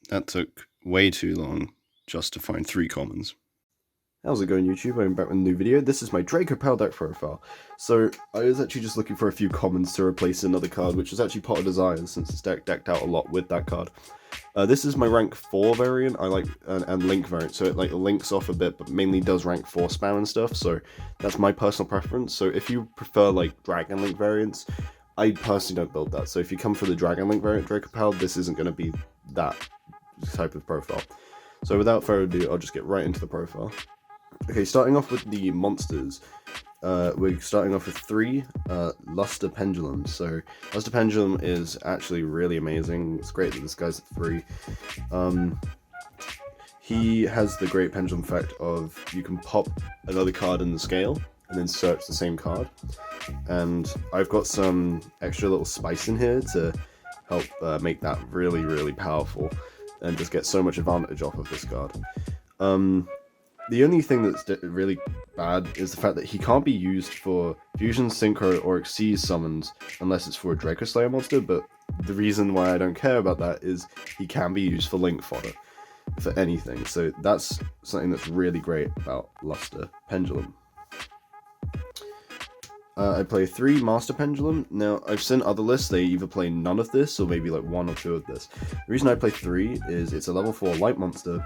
That took way too long just to find 3 commons. How's it going, YouTube? I'm back with a new video. This is my Dracopal deck profile. So, I was actually just looking for a few commons to replace another card, which is actually part of Desires, since it's decked out a lot with that card. This is my rank 4 variant, I like, and link variant, so it like links off a bit, but mainly does rank 4 spam and stuff, so that's my personal preference. So if you prefer like Dragon Link variants, I personally don't build that. So if you come for the Dragon Link variant Dracopal, this isn't going to be that type of profile. So without further ado, I'll just get right into the profile. Okay, starting off with the monsters, we're starting off with 3 Lustrous Pendulum. So Lustrous Pendulum is actually really amazing. It's great that this guy's at 3. He has the great pendulum effect of you can pop another card in the scale and then search the same card. And I've got some extra little spice in here to help make that really, really powerful and just get so much advantage off of this card. The only thing that's really bad is the fact that he can't be used for Fusion, Synchro, or Xyz summons unless it's for a Dracoslayer monster, but the reason why I don't care about that is he can be used for Link fodder for anything, so that's something that's really great about Lustrous Pendulum. I play 3 Master Pendulum. Now, I've seen other lists, they either play none of this, or maybe like 1 or 2 of this. The reason I play 3 is it's a level 4 light monster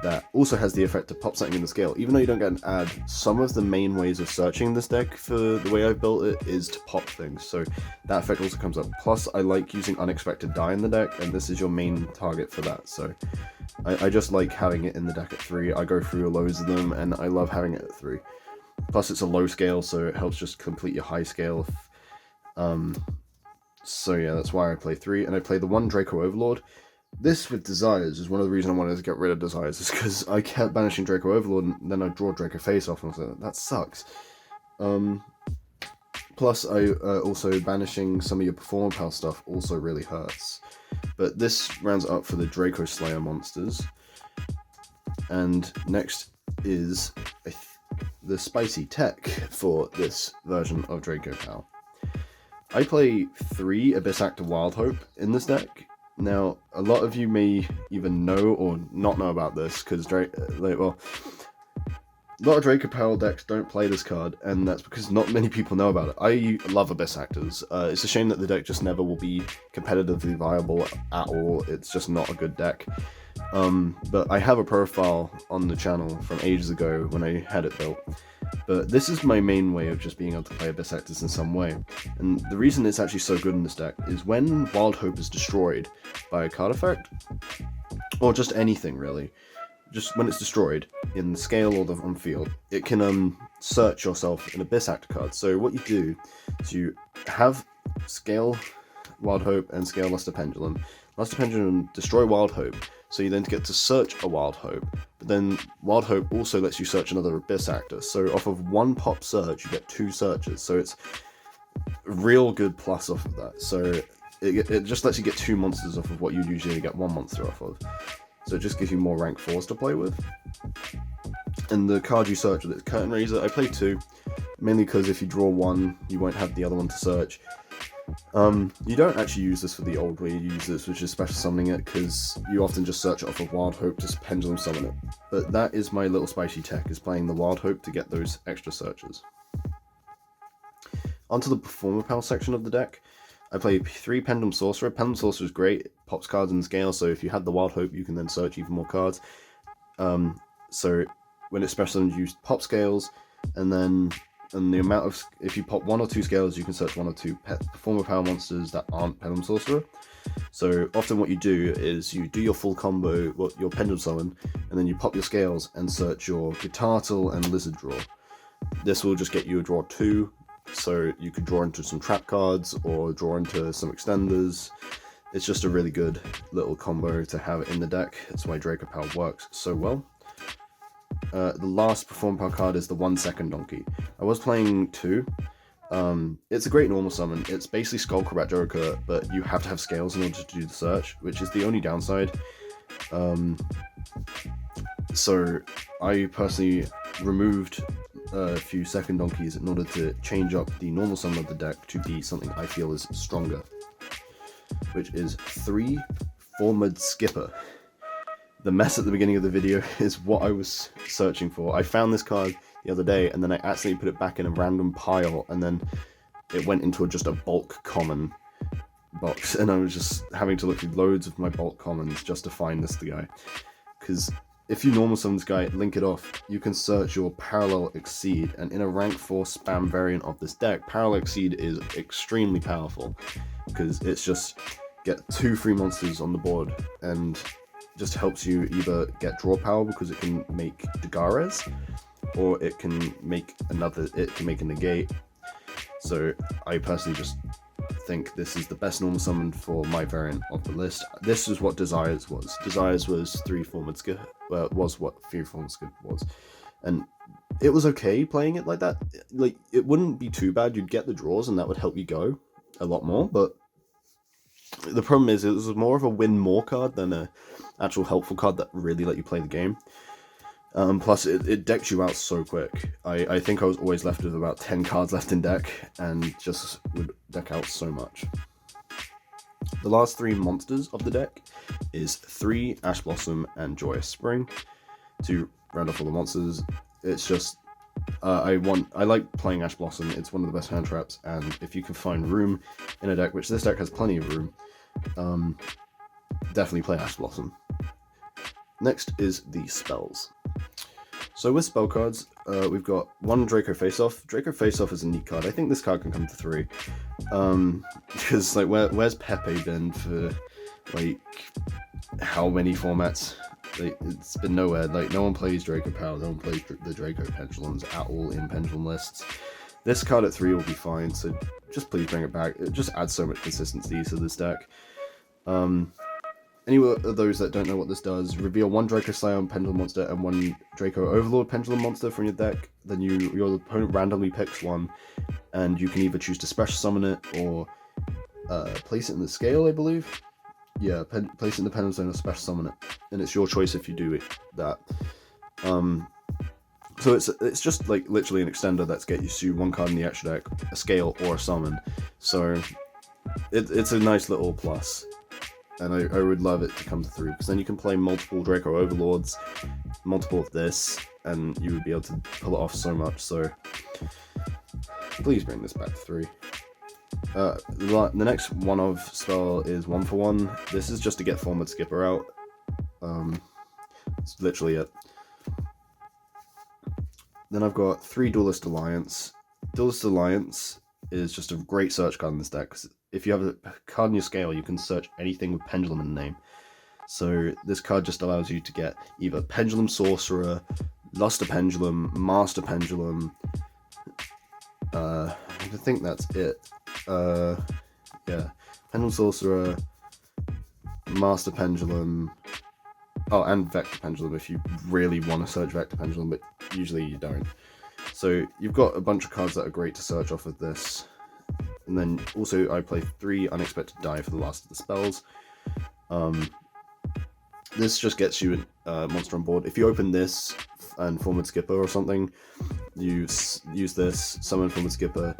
that also has the effect to pop something in the scale. Even though you don't get an add, some of the main ways of searching this deck for the way I've built it is to pop things, so that effect also comes up. Plus, I like using Unexpected Dai in the deck, and this is your main target for that, so I just like having it in the deck at 3. I go through loads of them, and I love having it at 3. Plus, it's a low scale, so it helps just complete your high scale. So yeah, that's why I play 3, and I play the 1 Dracoverlord. This with Desires is one of the reasons I wanted to get rid of Desires, is because I kept banishing Dracoverlord and then I draw Draco Face-Off, and I was like, that sucks. Plus, also banishing some of your Performapal stuff also really hurts. But this rounds up for the Dracoslayer monsters. And next is the spicy tech for this version of Dracopal. I play 3 Abyss Actor Wild Hope in this deck. Now, a lot of you may either know or not know about this, because a lot of Dracopal decks don't play this card, and that's because not many people know about it. I love Abyss Actors. It's a shame that the deck just never will be competitively viable at all. It's just not a good deck. But I have a profile on the channel from ages ago when I had it built. But this is my main way of just being able to play Abyss Actors in some way. And the reason it's actually so good in this deck is when Wild Hope is destroyed by a card effect, or just anything really, just when it's destroyed in the scale or on field, it can search yourself an Abyss Actor card. So what you do is you have scale Wild Hope and scale Lustrous Pendulum. Lustrous Pendulum destroy Wild Hope, so you then get to search a Wild Hope, but then Wild Hope also lets you search another Abyss Actor, so off of 1 pop search you get 2 searches, so it's a real good plus off of that. So it just lets you get 2 monsters off of what you usually get 1 monster off of, so it just gives you more rank 4s to play with. And the card you search with is Curtain Raiser. I play 2, mainly because if you draw 1 you won't have the other one to search. You don't actually use this for the old way you use this, which is special summoning it, because you often just search it off of Wild Hope to pendulum summon it. But that is my little spicy tech, is playing the Wild Hope to get those extra searches. Onto the Performapal section of the deck. I play 3 Pendulum Sorcerer. Pendulum Sorcerer is great, it pops cards in the scale, so if you had the Wild Hope you can then search even more cards. So when it's special summons, you use pop scales, and the amount of, if you pop 1 or 2 scales, you can search 1 or 2 Performapal monsters that aren't Pendulum Sorcerer. So often what you do is you do your full combo, your Pendulum Summon, and then you pop your scales and search your Guitartle and Lizardraw. This will just get you a draw 2, so you could draw into some trap cards or draw into some extenders. It's just a really good little combo to have in the deck. That's why Dracopal works so well. The last Performapal card is the 1 Secondonkey. I was playing 2. It's a great normal summon. It's basically Skullcrabat Joker, but you have to have scales in order to do the search, which is the only downside. So I personally removed a few Secondonkeys in order to change up the normal summon of the deck to be something I feel is stronger, which is 3 Formud Skipper. the mess at the beginning of the video is what I was searching for. I found this card the other day, and then I accidentally put it back in a random pile, and then it went into just a bulk common box, and I was just having to look through loads of my bulk commons just to find this guy. Because if you normal summon this guy, link it off, you can search your Parallel Exceed, and in a rank 4 spam variant of this deck, Parallel Exceed is extremely powerful, because it's just get 2 free monsters on the board, and just helps you either get draw power because it can make Dagares, or it can make a negate. So I personally just think this is the best normal summon for my variant of the list. This is what Desires was. Desires was 3 Formud Skipper, was what 3 Formud Skipper was. And it was okay playing it like that. Like, it wouldn't be too bad. You'd get the draws and that would help you go a lot more, but the problem is it was more of a win more card than a actual helpful card that really let you play the game. Plus, it decked you out so quick. I think I was always left with about 10 cards left in deck, and just would deck out so much. The last 3 monsters of the deck is 3 Ash Blossom and Joyous Spring. To round off all the monsters, it's just... I like playing Ash Blossom. It's one of the best hand traps, and if you can find room in a deck, which this deck has plenty of room, definitely play Ash Blossom. Next is the spells. So with spell cards, we've got 1 Draco Face-Off. Draco Face-Off is a neat card. I think this card can come to 3. Because, like, where's Pepe been for, like, how many formats? Like, it's been nowhere. Like, no one plays Dracopal, no one plays the Draco Pendulums at all in Pendulum lists. This card at 3 will be fine, so just please bring it back. It just adds so much consistency to this deck. Any of those that don't know what this does, reveal 1 Dracoslayer Pendulum monster and 1 Draco Overlord Pendulum monster from your deck. Then your opponent randomly picks one, and you can either choose to special summon it or place it in the scale, I believe. Yeah, place it in the Pendulum Zone or special summon it, and it's your choice if you do that. So it's just like literally an extender that's get you to 1 card in the extra deck, a scale or a summon. So it's a nice little plus. And I would love it to come to 3, because then you can play multiple Draco Overlords, multiple of this, and you would be able to pull it off so much, so please bring this back to 3. The next one of spell is 1 for 1. This is just to get Formud Skipper out. It's literally it. Then I've got 3 Duelist Alliance. Duelist Alliance is just a great search card in this deck, because if you have a card in your scale, you can search anything with Pendulum in the name. So this card just allows you to get either Pendulum Sorcerer, Luster Pendulum, Master Pendulum. I think that's it. Yeah, Pendulum Sorcerer, Master Pendulum. Oh, and Vector Pendulum if you really want to search Vector Pendulum, but usually you don't. So you've got a bunch of cards that are great to search off with this. And then also I play 3 Unexpected Dai for the last of the spells. This just gets you a monster on board. If you open this and Formud Skipper or something, you use this, summon Formud Skipper,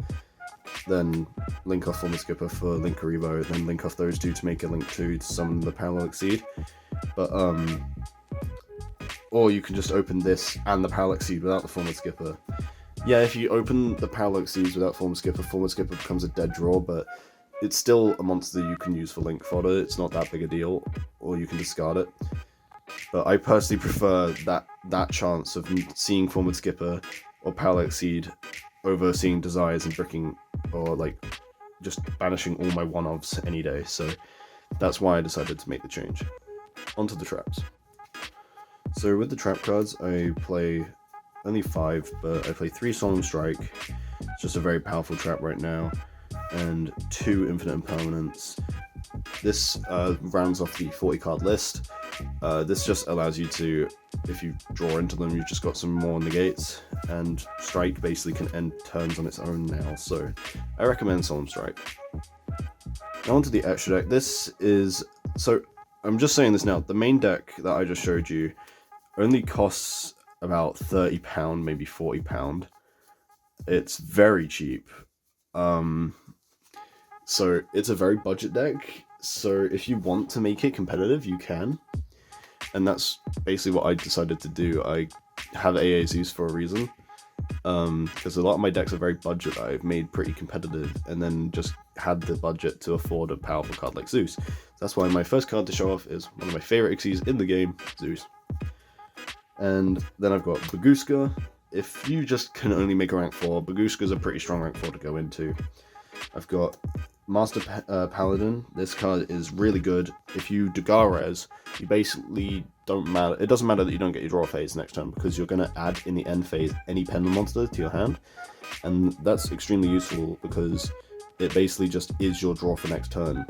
then link off Formud Skipper for Link Karibo, then link off those 2 to make a Link 2 to summon the Parallel Exceed. But or you can just open this and the Parallel Exceed without the Formud Skipper. Yeah, if you open the Parallel Exceeds without Formud Skipper becomes a dead draw, but it's still a monster you can use for Link fodder. It's not that big a deal, or you can discard it. But I personally prefer that chance of seeing Formud Skipper or Parallel Exceed over seeing Desires and bricking, or like just banishing all my one-offs any day. So that's why I decided to make the change. Onto the traps. So with the trap cards, I play only 5, but I play 3 Solemn Strike. It's just a very powerful trap right now, and 2 Infinite Impermanence. This rounds off the 40 card list. This just allows you to, if you draw into them, you've just got some more negates, and Strike basically can end turns on its own now, so I recommend Solemn Strike. Now onto the extra deck. This is, so I'm just saying this now, the main deck that I just showed you only costs about £30, maybe £40. It's very cheap. So it's a very budget deck, so if you want to make it competitive, you can. and that's basically what I decided to do. I have AA-ZEUS for a reason, because a lot of my decks are very budget. I've made pretty competitive, and then just had the budget to afford a powerful card like ZEUS. That's why my first card to show off is one of my favorite Xyz in the game, ZEUS. And then I've got Baguska. If you just can only make a rank 4, Baguska's a pretty strong rank 4 to go into. I've got Master Paladin. This card is really good. If you Dagarez, you basically don't matter. It doesn't matter that you don't get your draw phase next turn, because you're going to add in the end phase any pendulum monster to your hand, and that's extremely useful because it basically just is your draw for next turn,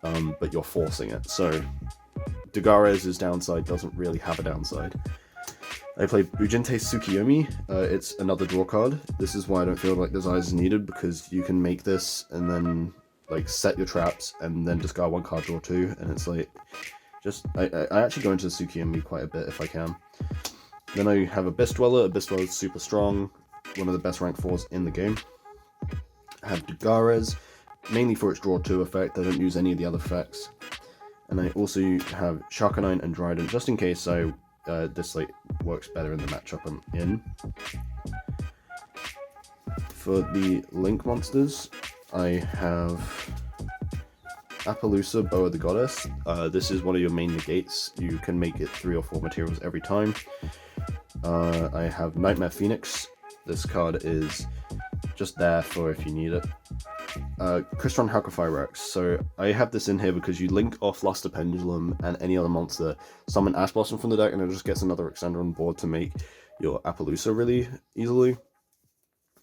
but you're forcing it. So Dagarez's downside doesn't really have a downside. I play Bujintei Tsukuyomi. It's another draw card. This is why I don't feel like Desires is needed, because you can make this and then like set your traps and then discard one card, draw 2, and it's like just I actually go into Tsukuyomi quite a bit if I can. Then I have Abyss Dweller. Abyss Dweller is super strong, one of the best rank 4s in the game. I have Dagarez, mainly for its draw 2 effect. I don't use any of the other effects. And I also have Sharkanine and Dryden, just in case this like works better in the matchup I'm in. For the Link monsters, I have Apollousa, Bow of the Goddess. This is one of your main negates. You can make it 3 or 4 materials every time. I have Nightmare Phoenix. This card is just there for if you need it. Crystron Halqifibrax. So I have this in here because you link off Lustrous Pendulum and any other monster, summon Ash Blossom from the deck, and it just gets another extender on board to make your Apollousa really easily.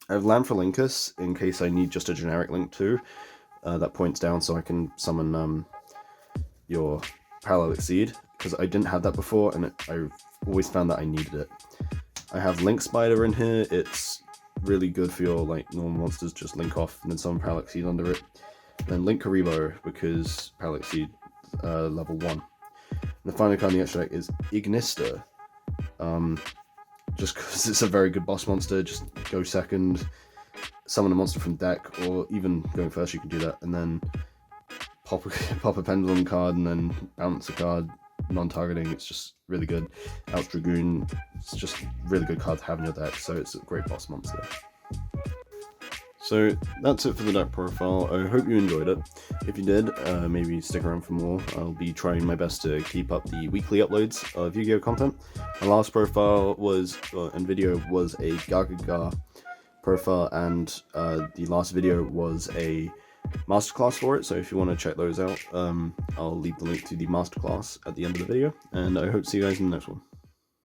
I have Land for Linkus in case I need just a generic link too. That points down so I can summon your Parallel Exceed, because I didn't have that before and I always found that I needed it. I have Link Spider in here. It's really good for your like normal monsters, just link off and then summon Parallel Exceed under it. Then Link Karibo, because Parallel Exceed level 1. And the final card in the extra deck is Ignister. Just because it's a very good boss monster, just go second, summon a monster from deck, or even going first you can do that, and then pop a Pendulum card and then bounce a card, non-targeting. It's just really good. Outs Dragoon, it's just a really good card to have in your deck, so it's a great boss monster. So that's it for the deck profile. I hope you enjoyed it. If you did, maybe stick around for more. I'll be trying my best to keep up the weekly uploads of Yu-Gi-Oh content. My last profile was, and video was a Gaga profile, and the last video was a masterclass for it, so if you want to check those out, I'll leave the link to the masterclass at the end of the video, and I hope to see you guys in the next one.